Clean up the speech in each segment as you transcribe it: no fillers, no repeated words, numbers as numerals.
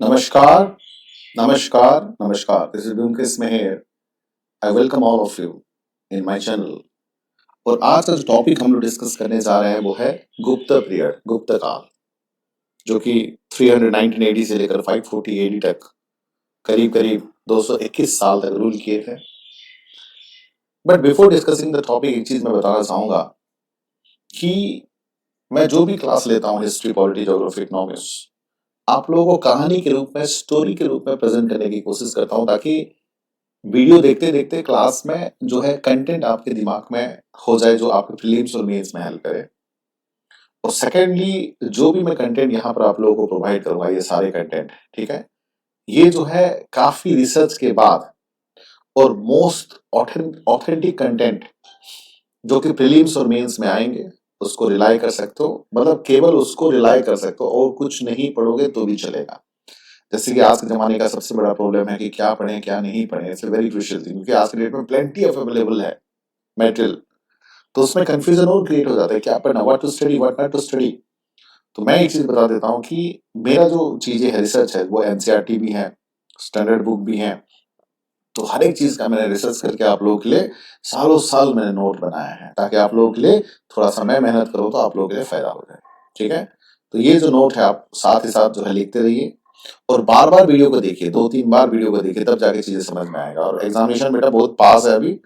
नमस्कार, नमस्कार, नमस्कार। This is Byomkesh Mehar. I welcome all of you in my channel. और आज का जो टॉपिक हम लोग डिस्कस करने जा रहे हैं वो है गुप्त पीरियड, गुप्त काल, जो कि 319 एडी से लेकर 540 एडी तक करीब करीब 221 साल तक रूल किए थे। But before discussing the topic एक चीज मैं बताना चाहूंगा कि मैं जो भी क्लास लेता हूँ, हिस्ट्री, पॉलिटी, ज्योग्राफी, इकोनॉमिक्स, आप लोगों को कहानी के रूप में, स्टोरी के रूप में प्रेजेंट करने की कोशिश करता हूँ, ताकि वीडियो देखते देखते क्लास में जो है कंटेंट आपके दिमाग में हो जाए, जो आपके प्रीलिम्स और मेंस में हेल्प करे। और सेकेंडली, जो भी मैं कंटेंट यहाँ पर आप लोगों को प्रोवाइड करूंगा, ये सारे कंटेंट, ठीक है, ये जो है काफी रिसर्च के बाद और मोस्ट ऑथेंटिक कंटेंट जो कि प्रीलिम्स और मेंस में आएंगे, उसको रिलाई कर सकते हो। मतलब केवल उसको रिलाई कर सकते हो और कुछ नहीं पढ़ोगे तो भी चलेगा। जैसे कि आज के जमाने का सबसे बड़ा प्रॉब्लम है कि क्या पढ़ें क्या नहीं पढ़ें। इट्स वेरी क्रूशियल थिंग, क्योंकि आज के डेट में प्लेंटी ऑफ अवेलेबल है मटेरियल, तो उसमें कंफ्यूजन और क्रिएट हो जाता है, क्या पढ़ना, what to study, what not to study. तो मैं एक चीज बता देता हूँ कि मेरा जो चीजें है, रिसर्च है, वो एनसीईआरटी भी है, स्टैंडर्ड बुक भी है। तो हर एक चीज का मैंने रिसर्च करके आप लोगों के लिए सालों साल मैंने नोट बनाया है, ताकि आप लोगों के लिए थोड़ा सा मैं मेहनत करूँ तो आप लोगों के लिए फायदा हो जाए। ठीक है, तो ये जो नोट है आप साथ ही साथ जो है लिखते रहिए और बार बार वीडियो को देखिए, 2-3 बार वीडियो को देखिए, तब जाके चीजें समझ में आएगा। और एग्जामिनेशन बेटा बहुत पास है अभी,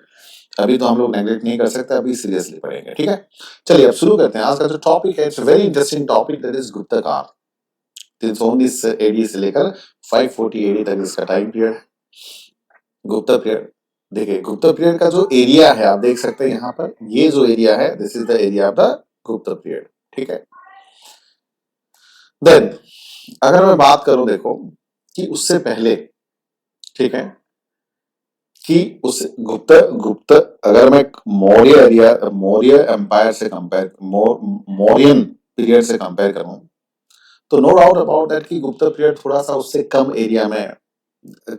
अभी तो हम लोग नेग्लेक्ट नहीं कर सकते, अभी सीरियसली पढ़ेंगे। ठीक है, चलिए अब शुरू करते हैं। आज का जो टॉपिक है, it's very interesting topic, that is गुप्त काल। 319 एडी से लेकर 540 एडी तक इसका टाइम पीरियड है, गुप्त पीरियड। देखिए, गुप्त पीरियड का जो एरिया है आप देख सकते हैं यहाँ पर, ये जो एरिया है, this is the area of the गुप्त पीरियड। ठीक है, देन अगर मैं बात करूं, देखो कि उससे पहले, ठीक है, कि उस गुप्त गुप्त अगर मैं मौर्य एरिया, मौर्य एम्पायर से कंपेयर, मौर्यन पीरियड से कंपेयर करूं, तो नो डाउट अबाउट दैट कि गुप्त पीरियड थोड़ा सा उससे कम एरिया में,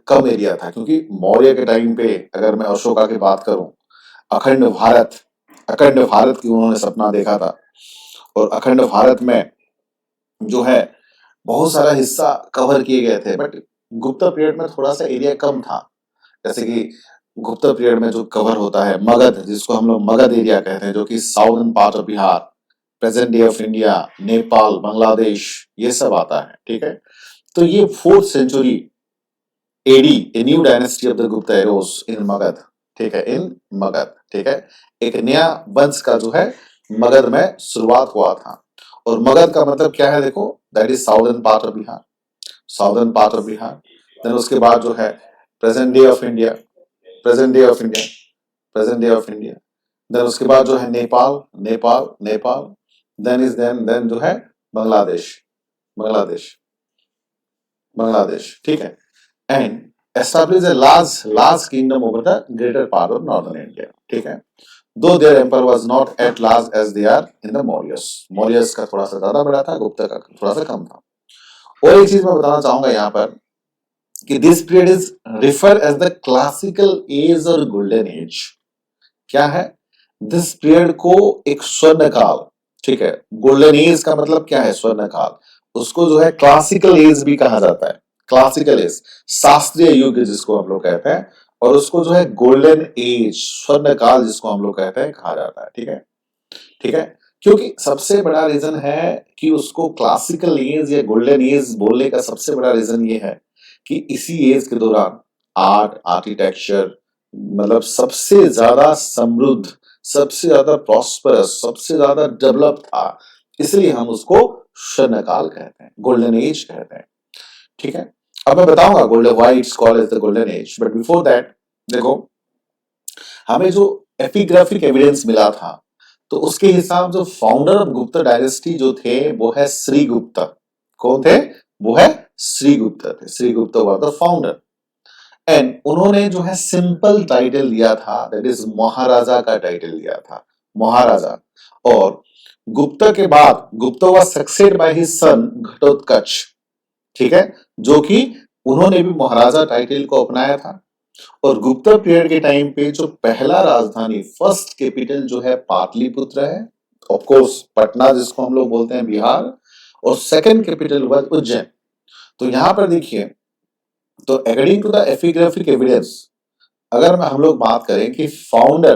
कम एरिया था। क्योंकि मौर्य के टाइम पे अगर मैं अशोका की बात करूं, अखंड भारत, अखंड भारत की उन्होंने सपना देखा था, और अखंड भारत में जो है बहुत सारा हिस्सा कवर किए गए थे। बट गुप्त पीरियड में थोड़ा सा एरिया कम था। जैसे कि गुप्त पीरियड में जो कवर होता है मगध, जिसको हम लोग मगध एरिया कहते हैं, जो कि southern part of Bihar, present day of India, Nepal, Bangladesh, ये सब आता है। ठीक है, तो ये 4th century AD, a new dynasty of the Gupta arose in Magadh. ठीक है, इन मगध। ठीक है, एक नया वंश का जो है मगध में शुरुआत हुआ था। और मगध का मतलब क्या है, देखो, that is southern part of Bihar, southern part of Bihar. Then उसके बाद जो है present day of India, present day of India, present day of India. Then उसके बाद जो है नेपाल, नेपाल, नेपाल। देन जो है बांग्लादेश, बांग्लादेश, बांग्लादेश। ठीक है, and establish a large large kingdom over the greater part of northern India. ठीक है, though their empire was not at large as they are in the Mauryas. Mauryas का थोड़ा सा ज्यादा बड़ा था, गुप्ता का थोड़ा सा कम था। और एक चीज मैं बताना चाहूंगा यहाँ पर कि this period is refer as the classical age और गोल्डन एज। क्या है, दिस पीरियड को एक स्वर्ण काल, ठीक है, गोल्डन एज का मतलब क्या है, स्वर्ण काल, उसको जो है क्लासिकल एज भी कहा जाता है। क्लासिकल एज, शास्त्रीय युग जिसको हम लोग कहते हैं, और उसको जो है गोल्डन एज, स्वर्ण काल जिसको हम लोग कहते हैं, कहा जाता है। ठीक है, ठीक है, क्योंकि सबसे बड़ा रीजन है कि उसको क्लासिकल एज या गोल्डन एज बोलने का सबसे बड़ा रीजन ये है कि इसी एज के दौरान आर्ट, आर्किटेक्चर, मतलब सबसे ज्यादा समृद्ध, सबसे ज्यादा प्रॉस्परस, सबसे ज्यादा डेवलप था। इसलिए हम उसको स्वर्ण काल कहते हैं, गोल्डन एज कहते हैं। ठीक है, अब मैं बताऊंगा golden, why it's called as the golden age. But before that, देखो, हमें जो एपिग्राफिक एविडेंस मिला था, तो उसके हिसाब जो फाउंडर ऑफ गुप्त डायनेस्टी जो थे वो है श्रीगुप्त। कौन थे, वो है श्रीगुप्त थे। Sri Gupta was the founder, and उन्होंने जो है सिंपल टाइटल दिया था, दैट इज महाराजा का टाइटल दिया था, महाराजा। और गुप्त के बाद Gupta was succeeded by his son Ghatotkacha. ठीक है, जो कि उन्होंने भी महाराजा टाइटल को अपनाया था। और गुप्ता पीरियड के टाइम पे जो पहला राजधानी, फर्स्ट कैपिटल जो है पाटलिपुत्र है, ऑफ कोर्स पटना जिसको हम लोग बोलते हैं बिहार, और सेकंड कैपिटल हुआ उज्जैन। तो यहां पर देखिए, तो according to the epigraphic evidence, अगर हम लोग बात करें कि फाउंडर,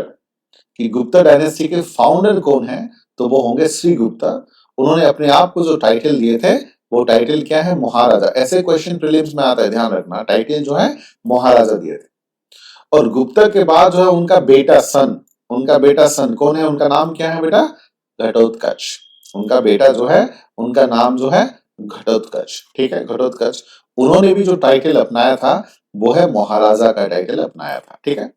कि गुप्ता डायनेस्टी के फाउंडर कौन है, तो वो होंगे श्री गुप्ता। उन्होंने अपने आप को जो टाइटल दिए थे, वो टाइटल क्या है, महाराजा। ऐसे क्वेश्चन प्रीलिम्स में आता है, ध्यान रखना, टाइटल जो है महाराजा दिए थे। और गुप्ता के बाद जो है उनका बेटा सन, उनका बेटा सन कौन है, उनका नाम क्या है बेटा, घटोत्कच। उनका बेटा जो है, उनका नाम जो है घटोत्कच, ठीक है, घटोत्कच। उन्होंने भी जो टाइटल अपनाया था, वो है महाराजा का टाइटल अपनाया था, ठीक है।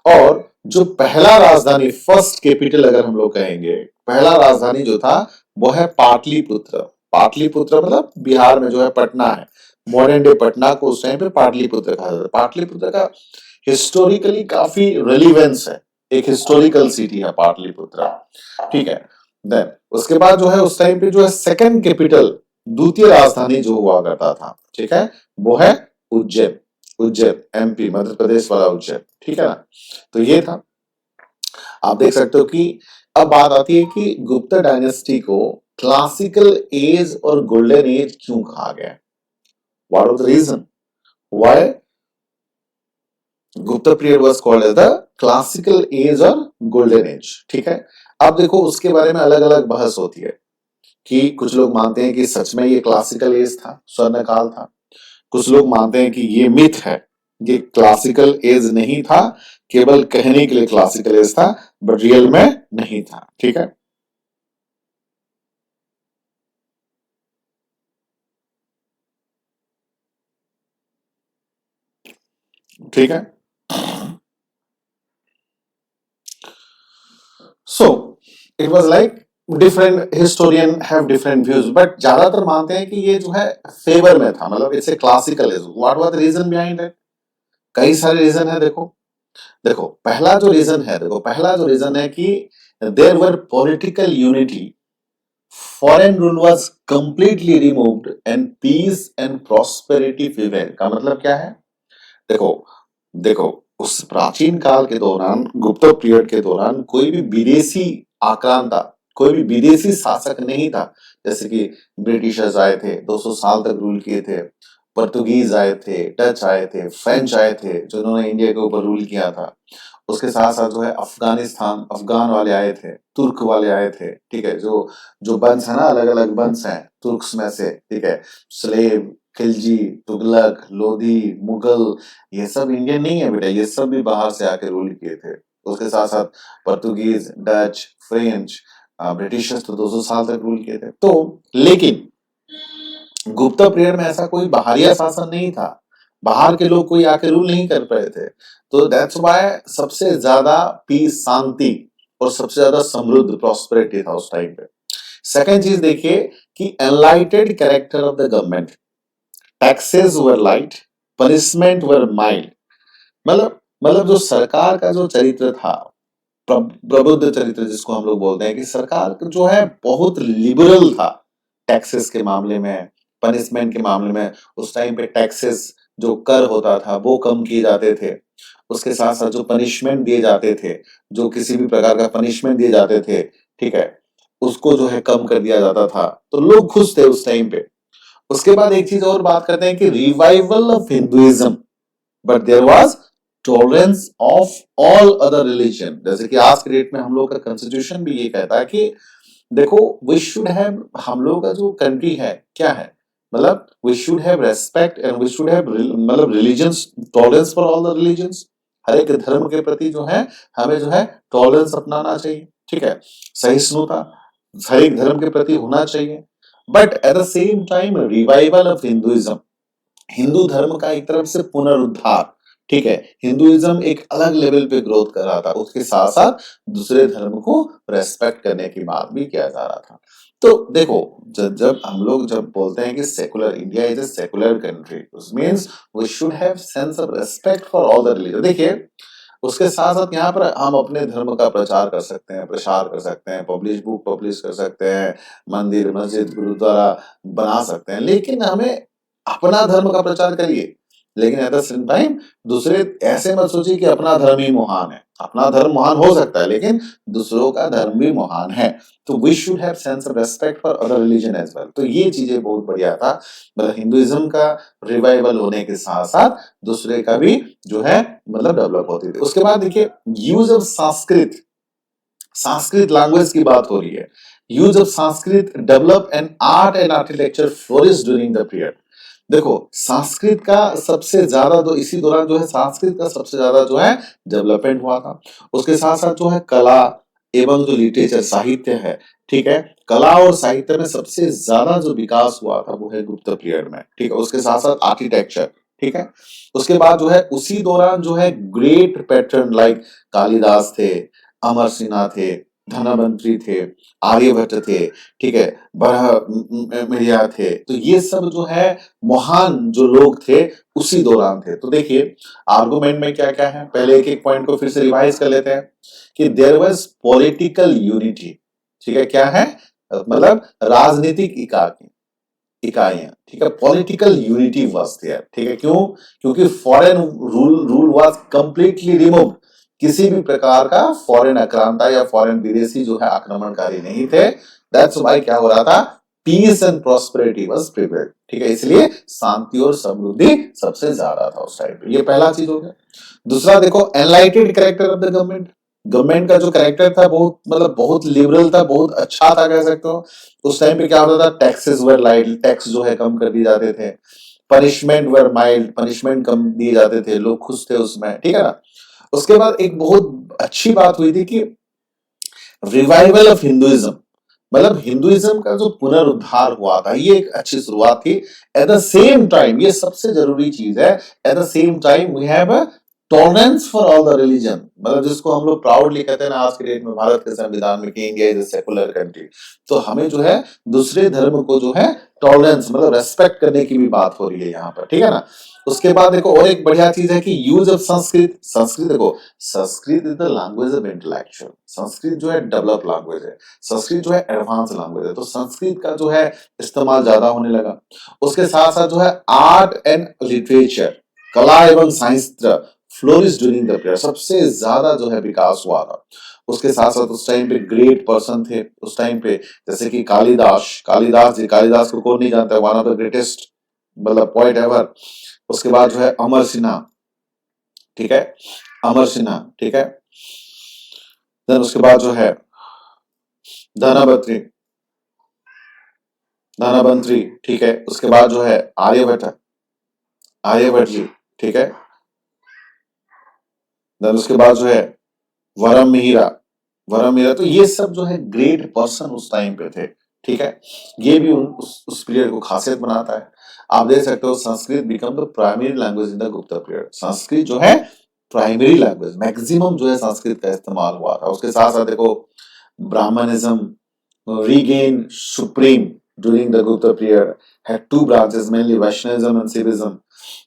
और जो पहला राजधानी, फर्स्ट कैपिटल अगर हम लोग कहेंगे, पहला राजधानी जो था वो है पाटलिपुत्र। पाटलिपुत्र मतलब बिहार में जो है पटना है, मॉडर्न डे पटना को उस टाइम पे पाटलिपुत्र कहा जाता है। पाटलिपुत्र का हिस्टोरिकली काफी रेलिवेंस है, एक हिस्टोरिकल सिटी है पाटलिपुत्र, ठीक है। देन उसके बाद जो है उस टाइम पे जो है सेकंड कैपिटल, द्वितीय राजधानी जो हुआ करता था, ठीक है, वो है उज्जैन। उज्जैन एमपी, मध्य प्रदेश वाला उज्जैन, ठीक है ना। तो ये था, आप देख सकते हो कि अब बात आती है कि गुप्ता डायनेस्टी को क्लासिकल एज और गोल्डन एज क्यों कहा गया, what was the reason why Gupta period was called as the classical age और गोल्डन एज, ठीक है। अब देखो उसके बारे में अलग अलग बहस होती है, कि कुछ लोग मानते हैं कि सच में ये क्लासिकल एज था, स्वर्ण काल था। कुछ लोग मानते हैं कि ये मिथ है, ये क्लासिकल एज नहीं था, केवल कहने के लिए क्लासिकल एज था, बट रियल में नहीं था, ठीक है। ठीक है, so it was like different historian have different views, but ज्यादातर मानते हैं कि ये जो है फेवर में था, मतलब it's a classical age. What was the reason behind it, कई सारे रीजन है। देखो, देखो पहला जो रीजन है, देखो पहला जो रीजन है कि there were political unity, foreign rule was completely removed and peace and prosperity prevail. का मतलब क्या है, देखो, देखो उस प्राचीन काल के दौरान, गुप्त पीरियड के दौरान कोई भी विदेशी आक्रांता, कोई भी विदेशी शासक नहीं था। जैसे कि ब्रिटिशर्स आए थे, 200 साल तक रूल किए थे, पोर्तुगीज आए थे, डच आए थे, फ्रेंच आए थे, जिन्होंने इंडिया के ऊपर रूल किया था। उसके साथ साथ जो है अफगानिस्तान, अफगान वाले आए थे, तुर्क वाले आए थे, ठीक है। जो जो वंश है ना, अलग अलग वंश हैं तुर्क्स में से, ठीक है, स्लेव, खिलजी, तुगलक, लोधी, मुगल, ये सब इंडियन नहीं है बेटा, ये सब भी बाहर से आके रूल किए थे। उसके साथ साथ पोर्तुगीज, डच, फ्रेंच, ब्रिटिशर्स तो 200 साल तक रूल किए थे। तो लेकिन गुप्ता पीरियड में ऐसा कोई बाहरी शासन नहीं था, बाहर के लोग कोई आके रूल नहीं कर पाए थे। तो दैट्स व्हाई सबसे ज्यादा पीस, शांति और सबसे ज्यादा समृद्ध प्रॉस्पेरिटी था उस टाइम पे। सेकंड चीज देखिए कि एनलाइटेड character of the government, taxes were light, punishment were mild. मतलब जो सरकार का जो चरित्र था, प्रबुद्ध चरित्र जिसको हम लोग बोलते हैं, कि सरकार जो है बहुत लिबरल था टैक्सेस के मामले में, पनिशमेंट के मामले में। उस टाइम पे टैक्सेस, जो कर होता था वो कम किए जाते थे। उसके साथ साथ जो पनिशमेंट दिए जाते थे, जो किसी भी प्रकार का पनिशमेंट दिए जाते थे, ठीक है, उसको जो है कम कर दिया जाता था। तो लोग खुश थे उस टाइम पे। उसके बाद एक चीज और बात करते हैं कि revival of Hinduism, but there was tolerance of all other religion. जैसे कि आज के डेट में हम लोग का कॉन्स्टिट्यूशन भी ये कहता है कि देखो, वी शुड हैव, हम लोग का जो कंट्री है क्या है, मतलब we should have respect and we should have मतलब religions, tolerance for all the religions. हर एक धर्म के प्रति जो है हमें जो है टॉलरेंस अपनाना चाहिए, ठीक है, सहिष्णुता हर एक धर्म के प्रति होना चाहिए। But at the same time revival of Hinduism, Hindu धर्म का एक तरफ से पुनरुद्धार, ठीक है, हिंदुइज्म एक अलग लेवल पे ग्रोथ कर रहा था, उसके साथ साथ दूसरे धर्म को रेस्पेक्ट करने की बात भी किया जा रहा था। तो देखो, जब हम लोग जब बोलते हैं कि secular India is a secular country, उस means we should have sense of respect for all the religion. देखिए, उसके साथ साथ यहाँ पर हम अपने धर्म का प्रचार कर सकते हैं, प्रसार कर सकते हैं, पब्लिश बुक पब्लिश कर सकते हैं, मंदिर, मस्जिद, गुरुद्वारा बना सकते हैं, लेकिन हमें अपना धर्म का प्रचार करिए। लेकिन एट द सेम टाइम दूसरे ऐसे मत सोचिए कि अपना धर्म ही महान है। अपना धर्म महान हो सकता है, लेकिन दूसरों का धर्म भी महान है। तो we should have sense of respect for other religion as well. तो ये चीजें बहुत बढ़िया था, मतलब हिंदुइज्म का रिवाइवल होने के साथ साथ दूसरे का भी जो है मतलब डेवलप होती थी। उसके बाद देखिए use of Sanskrit, Sanskrit language की बात हो रही है। Use of Sanskrit develop and art and architecture flourish during the period. देखो संस्कृत का सबसे ज्यादा तो इसी दौरान जो है संस्कृत का सबसे ज्यादा जो है डेवलपमेंट हुआ था। उसके साथ साथ जो है कला एवं जो लिटरेचर साहित्य है, ठीक है, कला और साहित्य में सबसे ज्यादा जो विकास हुआ था वो है गुप्त पीरियड में, ठीक है। उसके साथ साथ आर्किटेक्चर, ठीक है। उसके बाद जो है उसी दौरान जो है ग्रेट पैटर्न लाइक कालिदास थे, अमर सिन्हा थे, धनवंतरी थे, आर्यभट्ट थे, ठीक है, मिरिया थे। तो ये सब जो है महान जो लोग थे उसी दौरान थे। तो देखिए आर्गुमेंट में क्या क्या है, पहले एक एक पॉइंट को फिर से रिवाइज कर लेते हैं कि देयर वाज पॉलिटिकल यूनिटी, ठीक है, क्या है मतलब राजनीतिक इकाइयां, ठीक है, पॉलिटिकल यूनिटी वाज देयर, ठीक है। क्यों? क्योंकि foreign rule was completely removed. किसी भी प्रकार का फॉरेन आक्रांता या फॉरेन विदेशी जो है आक्रमणकारी नहीं थे। दैट्स व्हाई क्या हो रहा था, peace and prosperity was prevailed, ठीक है। इसलिए शांति और समृद्धि सबसे ज्यादा था उस टाइम पे। ये पहला चीज हो गया। दूसरा देखो एनलाइटेड character of the government. Government का जो कैरेक्टर था बहुत मतलब बहुत लिबरल था, बहुत अच्छा था कह सकते हो। उस टाइम पे क्या होता था, टैक्सेस वर लाइट, टैक्स जो है कम कर दिए जाते थे। पनिशमेंट वर माइल्ड, पनिशमेंट कम दिए जाते थे, लोग खुश थे उसमें, ठीक है ना। उसके बाद एक बहुत अच्छी बात हुई थी कि रिवाइवल ऑफ हिंदुइज्म, मतलब हिंदुइज्म का जो पुनरुद्धार हुआ था, ये एक अच्छी शुरुआत थी। एट द सेम टाइम, ये सबसे जरूरी चीज है, at the same time we have a tolerance for all the religion, मतलब जिसको हम लोग प्राउडली कहते हैं ना आज के डेट में भारत के संविधान में कि India is a secular country. तो हमें जो है दूसरे धर्म को जो है टॉलरेंस मतलब रेस्पेक्ट करने की भी बात हो रही है यहाँ पर, ठीक है ना। उसके बाद देखो और एक बढ़िया चीज है कि यूज ऑफ संस्कृत। संस्कृत देखो, Sanskrit is the language of intellectual. Sanskrit जो है डेवलप लैंग्वेज है, संस्कृत जो है एडवांस लैंग्वेज है। तो संस्कृत का जो है इस्तेमाल ज्यादा होने लगा। उसके साथ साथ जो है आर्ट एंड लिटरेचर, कला एवं साहित्य फ्लोरिश ड्यूरिंग द पीरियड, सबसे ज्यादा जो है विकास हुआ था। उसके साथ साथ उस टाइम पे ग्रेट पर्सन थे उस टाइम पे, जैसे कि कालिदास। कालिदास जी, कालिदास को कौन नहीं जानता है, वन ऑफ द ग्रेटेस्ट मतलब पोएट एवर। उसके बाद जो है अमर सिन्हा, ठीक है, अमर सिन्हा, ठीक है। देन उसके बाद जो है धनवंतरी, धनवंतरी, ठीक है। उसके बाद जो है आर्यभट्ट, आर्यभट्ट जी, ठीक है। देन उसके बाद जो है वरम मिहिरा, वरम मिहिरा। तो ये सब जो है ग्रेट पर्सन उस टाइम पे थे, ठीक है। ये भी उस पीरियड को खासियत बनाता है। आप देख सकते हो Sanskrit become the primary language in the Gupta period. Sanskrit जो है प्राइमरी लैंग्वेज, मैक्सिमम जो है संस्कृत का इस्तेमाल हुआ था। उसके साथ साथ देखो Brahmanism regain supreme during the Gupta period, had two branches mainly Vaishnavism and Shaivism।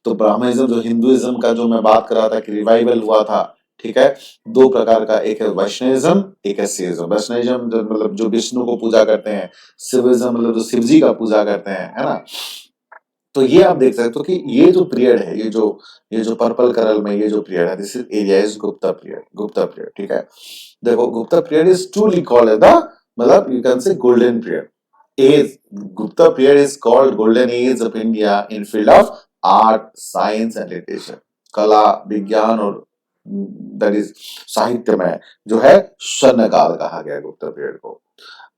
तो ब्राह्मणिज्म जो हिंदुइज्म का जो मैं बात कर रहा था कि रिवाइवल हुआ था, ठीक है, दो प्रकार का, एक है वैष्णविज्म, एक है शिविज्म। वैष्णविज्म जो मतलब जो विष्णु को पूजा करते हैं, शिविज्म मतलब जो शिव जी का पूजा करते हैं, है ना। तो ये आप देख सकते हो कि ये जो पीरियड है, ये जो पर्पल कलर में ये जो पीरियड है, this is area is Gupta period, Gupta period, ठीक है। देखो Gupta period is truly called the मतलब you can say golden period. Age Gupta period is called golden age of India in field of art, science and literature. कला, विज्ञान और that is साहित्य में जो है स्वर्ण काल कहा गया गुप्ता पीरियड को।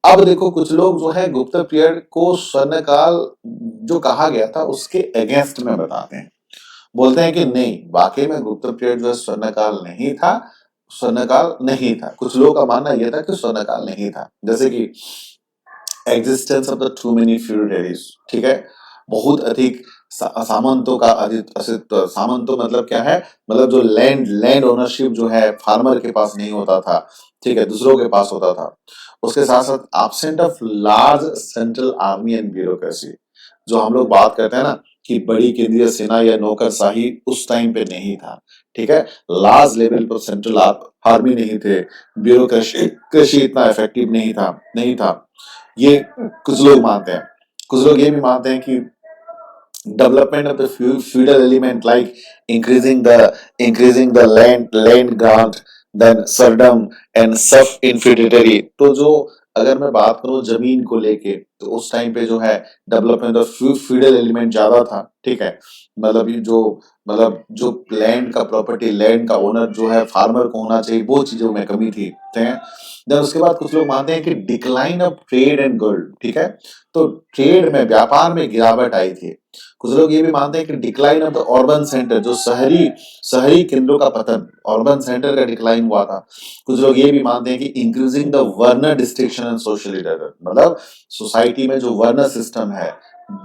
अब देखो कुछ लोग जो है गुप्ता पीरियड को स्वर्ण काल जो कहा गया था उसके अगेंस्ट में बताते हैं, बोलते हैं कि नहीं वाकई में गुप्ता पीरियड जो है स्वर्ण काल नहीं था, स्वर्ण काल नहीं था। कुछ लोगों का मानना यह था कि स्वर्ण काल नहीं था, जैसे कि existence of the too many feudalities, ठीक है, बहुत अधिक सामंतों का अस्तित्व। सामंतों मतलब क्या है, मतलब जो लैंड ओनरशिप जो है फार्मर के पास नहीं होता था, ठीक है, दूसरों के पास होता था। उसके साथ साथ absent of large central army and bureaucracy, जो हम लोग बात करते हैं ना कि बड़ी केंद्रीय सेना या नौकरशाही उस टाइम पे नहीं था, ठीक है। लार्ज लेवल पर सेंट्रल आर्मी नहीं थे, ब्यूरोक्रेसी कृषि इतना इफेक्टिव नहीं था। ये कुछ लोग मानते हैं। कुछ लोग ये भी मानते हैं कि development of the feudal element like increasing the land grant, then serfdom and self infeudatory। तो जो अगर मैं बात करूं जमीन को लेके तो उस टाइम पे जो है डेवलपमेंट ऑफ फ्यूडल एलिमेंट ज्यादा था, ठीक है। मतलब ये जो मतलब जो लैंड का प्रॉपर्टी, लैंड का ओनर जो है फार्मर को होना चाहिए, वो चीजों में कमी थी, ठीक है। देन उसके बाद कुछ लोग मानते हैं कि decline of trade and gold, ठीक है। तो ट्रेड में, व्यापार में गिरावट आई थी। कुछ लोग ये भी मानते हैं कि decline of the urban centre, जो शहरी शहरी केंद्रों का पतन, अर्बन सेंटर का डिक्लाइन हुआ था। कुछ लोग ये भी मानते हैं कि इंक्रीजिंग द वर्ण डिस्ट्रिक्शन एंड सोशल लीडर, मतलब सोसाइटी में जो वर्ण सिस्टम है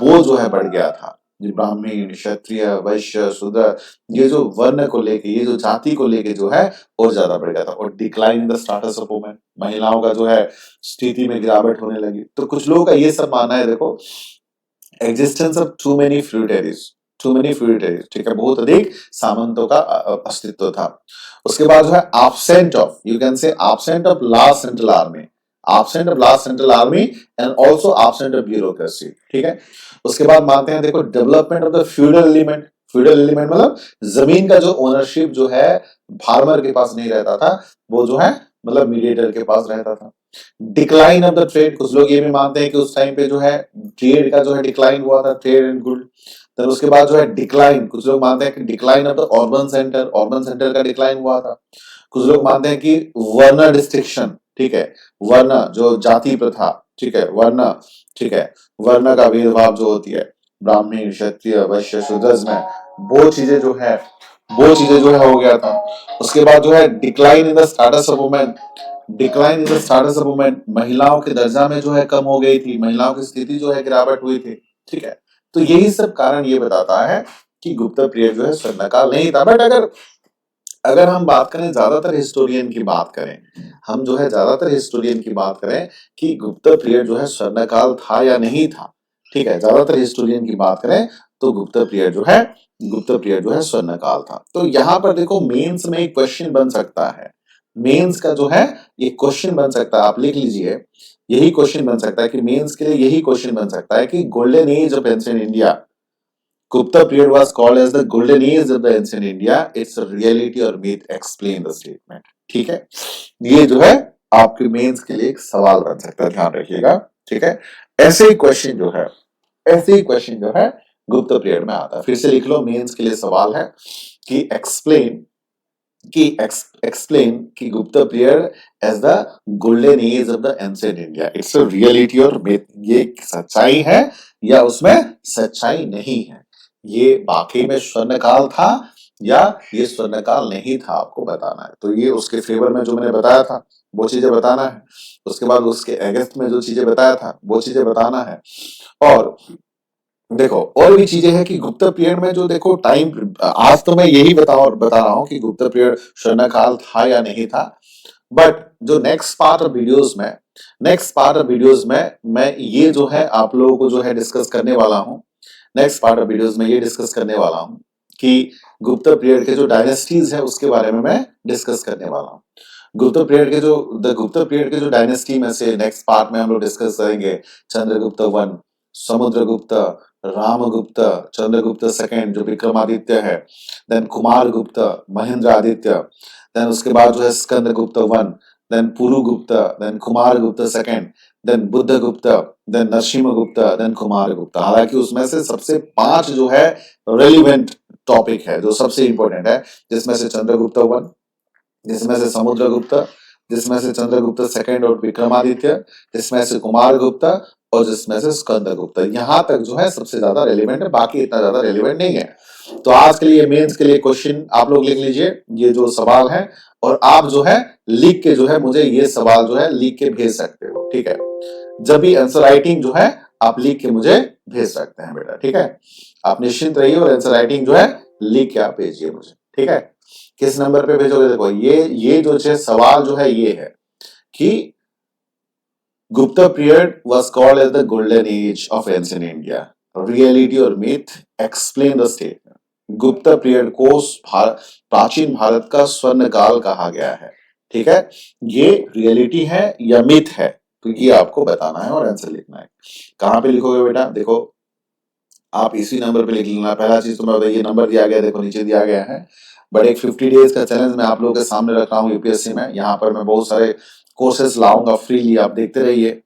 वो जो है बढ़ गया था। ये ब्राह्मण, क्षत्रिय, वैश्य, शूद्र, ये जो वर्ण को लेके, ये जो जाति को लेके जो है और ज्यादा बढ़ गया था। और decline in the status of women, महिलाओं का जो है स्थिति में गिरावट होने लगी। तो कुछ लोगों का ये सब मानना है, देखो existence of too many feudatories, ठीक है, बहुत अधिक सामंतों का अस्तित्व था। उसके बाद जो है absent ऑफ, यू कैन से absent of last central army, absent of last central army and also absent of bureaucracy, ठीक है। उसके बाद मानते हैं, देखो development of the feudal element. Feudal element मतलब जमीन का जो ओनरशिप जो है फार्मर के पास नहीं रहता था, वो जो है मतलब मीडिएटर के पास रहता था। डिक्लाइन ऑफ द ट्रेड, कुछ लोग ये भी मानते हैं कि उस टाइम पे जो है ट्रेड का जो है डिक्लाइन हुआ था, ट्रेड एंड गुड। फिर उसके बाद जो है डिक्लाइन, कुछ लोग मानते हैं कि decline of the urban centre का डिक्लाइन हुआ था। कुछ लोग मानते हैं कि वर्ण डिस्ट्रिक्शन, ठीक है, वर्ण जो जाति प्रथा, ठीक है, वर्ण, ठीक है, वर्ण का भेदभाव जो होती है ब्राह्मण, क्षत्रिय, वैश्य, शूद्र में, वो चीजें जो है हो गया था। उसके बाद जो है decline in the status of women, decline in the status of women, महिलाओं के दर्जा में जो है कम हो गई थी, महिलाओं की स्थिति जो है गिरावट हुई थी, ठीक है। तो यही सब कारण ये बताता है कि गुप्त पीरियड जो है स्वर्णकाल नहीं था। बट अगर अगर हम बात करें, ज्यादातर हिस्टोरियन की बात करें, हम जो है ज्यादातर हिस्टोरियन की बात करें कि गुप्त पीरियड जो है स्वर्णकाल था या नहीं था, ठीक है, ज्यादातर हिस्टोरियन की बात करें तो गुप्त पीरियड जो है स्वर्णकाल था। तो यहाँ पर देखो मेंस में एक क्वेश्चन बन सकता है, मेंस का जो है ये क्वेश्चन बन सकता है, आप लिख लीजिए, यही क्वेश्चन बन सकता है कि मेंस के लिए यही क्वेश्चन बन सकता है कि golden age of ancient India, Gupta period was called as the golden age of the ancient India. It's a reality or myth, explain the statement। ठीक है, ये जो है आपके मेंस के लिए एक सवाल बन सकता है, ध्यान रखिएगा, ठीक है। ऐसे ही क्वेश्चन जो है गुप्त पीरियड में आता है। फिर से लिख लो, मेंस के लिए सवाल है कि एक्सप्लेन कि Gupta period as the golden age of the ancient India, it's a reality और मिथ, ये सच्चाई है या उसमें सच्चाई नहीं है, ये वाकई में स्वर्णकाल था या ये स्वर्णकाल नहीं था, आपको बताना है। तो ये उसके फेवर में जो मैंने बताया था वो चीजें बताना है, उसके बाद उसके अगेंस्ट में जो चीजें बताया था वो चीजें बताना है। और देखो और भी चीजें हैं कि गुप्त पीरियड में जो देखो टाइम, आज तो मैं यही बता रहा हूँ कि गुप्त पीरियड स्वर्णकाल था या नहीं था। बट जो नेक्स्ट पार्ट ऑफ वीडियोस में मैं ये जो है आप लोगों को जो है डिस्कस करने वाला हूँ, नेक्स्ट पार्ट ऑफ वीडियोस में ये डिस्कस करने वाला हूँ कि गुप्त पीरियड के जो डायनेस्टीज है उसके बारे में मैं डिस्कस करने वाला हूँ। गुप्त पीरियड के जो डायनेस्टी में से नेक्स्ट पार्ट में हम लोग डिस्कस करेंगे चंद्रगुप्त वन, समुद्रगुप्त, रामगुप्त, चंद्रगुप्त सेकंड जो विक्रमादित्य है, देन कुमार गुप्त, महेंद्र आदित्य, देन उसके बाद जो है Skandagupta one, then Purugupta, then Kumar Gupta second, then Buddhagupta, then Narasimhagupta, then Kumar Gupta. हालांकि उसमें से सबसे 5 जो है रेलिवेंट टॉपिक है, जो सबसे इंपॉर्टेंट है, जिसमें से चंद्रगुप्त वन, जिसमें से समुद्रगुप्त, जिसमें से चंद्रगुप्त सेकंड और विक्रमादित्य, जिसमें से कुमार गुप्त और जिसमें से स्कंदगुप्त। यहाँ तक जो है सबसे ज्यादा रेलिवेंट है, बाकी इतना ज्यादा रेलिवेंट नहीं है। तो आज के लिए मेंस के लिए क्वेश्चन आप लोग लिख लीजिए, ये जो सवाल है, और आप जो है लिख के जो है मुझे ये सवाल जो है लिख के भेज सकते हो, ठीक है। जब भी आंसर राइटिंग जो है आप लिख के मुझे भेज सकते हैं बेटा, ठीक है। आप निश्चिंत रहिए और आंसर राइटिंग जो है लिख के आप भेजिए मुझे, ठीक है। किस नंबर पे भेजोगे, देखो ये जो सवाल जो है ये है कि Gupta period was called as the golden age of ancient India, reality और myth, explain the statement. Gupta period को प्राचीन भारत का स्वर्ण काल कहा गया है, ठीक है। ये रियलिटी है या मिथ है, तो ये आपको बताना है और आंसर लिखना है। कहां पे लिखोगे बेटा, देखो आप इसी नंबर पे लिख लेना। पहला चीज तो मैं बता, ये नंबर दिया गया है, देखो नीचे दिया गया है। बट एक 50 डेज का चैलेंज मैं आप लोगों के सामने रख रहा हूँ यूपीएससी में। यहाँ पर मैं बहुत सारे कोर्सेस लाऊंगा फ्रीली, आप देखते रहिए।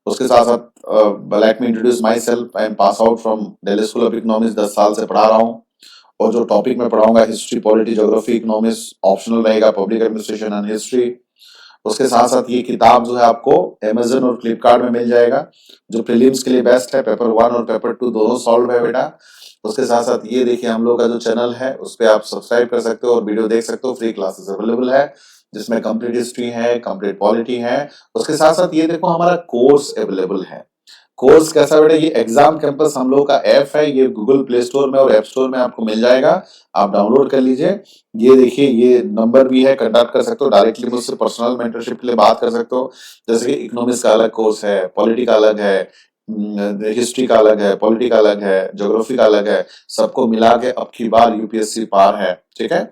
उसके साथ साथ let me introduce my self, I am pass out from Delhi school of economics, 10 साल से पढ़ा रहा हूँ। और जो टॉपिक मैं पढ़ाऊंगा history, polity, geography, economics, optional रहेगा पब्लिक एडमिनिस्ट्रेशन एंड हिस्ट्री। उसके साथ साथ ये किताब जो है आपको अमेजन और फ्लिपकार्ट में मिल जाएगा, जो प्रीलिम्स के लिए बेस्ट है। पेपर 1 और पेपर 2 दोनों सॉल्व है बेटा। उसके साथ साथ ये देखिए हम लोग का जो चैनल है उस पे आप सब्सक्राइब कर सकते हो और वीडियो देख सकते हो। फ्री क्लासेस अवेलेबल है जिसमें कंप्लीट हिस्ट्री है, कंप्लीट पॉलिटी है। उसके साथ साथ ये देखो हमारा कोर्स अवेलेबल है। कोर्स कैसा बेटा, ये एग्जाम कैंपस हम लोग का ऐप है, ये गूगल प्ले स्टोर में और ऐप स्टोर में आपको मिल जाएगा। आप डाउनलोड कर लीजिए। ये देखिए ये नंबर भी है, कांटेक्ट कर सकते हो डायरेक्टली मुझसे, पर्सनल मेंटरशिप के लिए बात कर सकते हो। जैसे कि इकोनॉमिक्स का अलग कोर्स है, पॉलिटी का अलग है, हिस्ट्री का अलग है, पॉलिटी का अलग है, ज्योग्राफी का अलग है। सबको मिला के अब की बार यूपीएससी पार है। ठीक है,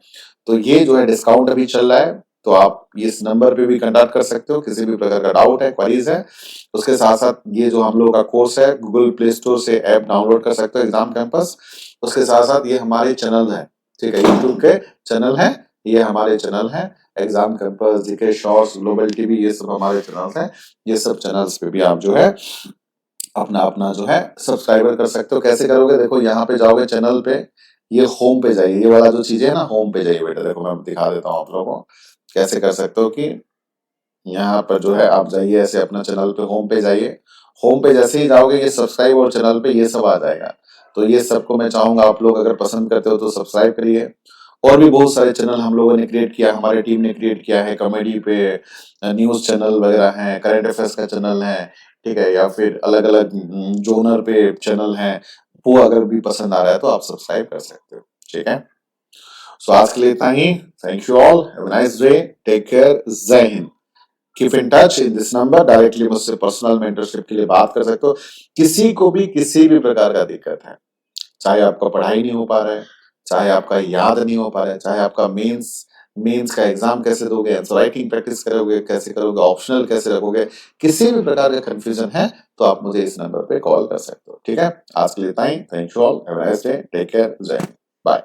तो ये जो है डिस्काउंट अभी चल रहा है, तो आप इस नंबर पे भी कांटेक्ट कर सकते हो, किसी भी प्रकार का डाउट है, क्वेरीज है। उसके साथ साथ ये जो हम लोग का कोर्स है, गूगल प्ले स्टोर से ऐप डाउनलोड कर सकते हो एग्जाम कैंपस। उसके साथ साथ ये हमारे चैनल है, ठीक है, यूट्यूब के चैनल है, ये हमारे चैनल है। Exam campus, GK shorts, global TV, ये सब हमारे चैनल्स हैं। ये सब चैनल्स पे भी आप जो है अपना अपना जो है सब्सक्राइबर कर सकते हो। कैसे करोगे, देखो यहाँ पे जाओगे चैनल पे, ये होम पे जाइए, ये वाला जो चीज है ना, होम पे जाइए बेटा। देखो मैं दिखा देता हूँ आप लोगों को कैसे कर सकते हो। कि यहाँ पर जो है आप जाइए ऐसे अपना चैनल पे, होम पे जाइए। होम पे जैसे ही जाओगे ये सब्सक्राइब और चैनल पे ये सब आ जाएगा। तो ये सबको मैं चाहूंगा आप लोग अगर पसंद करते हो तो सब्सक्राइब करिए। और भी बहुत सारे चैनल हम लोगों ने क्रिएट किया, हमारी टीम ने क्रिएट किया है। कॉमेडी पे न्यूज चैनल वगैरह है, करंट अफेयर्स का चैनल है, ठीक है, या फिर अलग अलग जोनर पे चैनल है। वो अगर भी पसंद आ रहा है तो आप सब्सक्राइब कर सकते हो। ठीक है, सो आज के लिए इतना ही। Thank you all, have a nice day, take care, जय Hind. Keep in touch in this number, directly मुझसे पर्सनल मेंटरशिप के लिए बात कर सकते हो। किसी को भी किसी भी प्रकार का दिक्कत है, चाहे आपका पढ़ाई नहीं हो पा रहा है, चाहे आपका याद नहीं हो पा रहा है, चाहे आपका मेंस मेंस का एग्जाम कैसे दोगे, आंसर राइटिंग प्रैक्टिस करोगे कैसे करोगे, ऑप्शनल कैसे रखोगे, किसी भी प्रकार का कंफ्यूजन है तो आप मुझे इस नंबर पे कॉल कर सकते हो। ठीक है, आज के लिए इतना ही। Thank you all, have a nice day, take care, जय हिंद, बाय।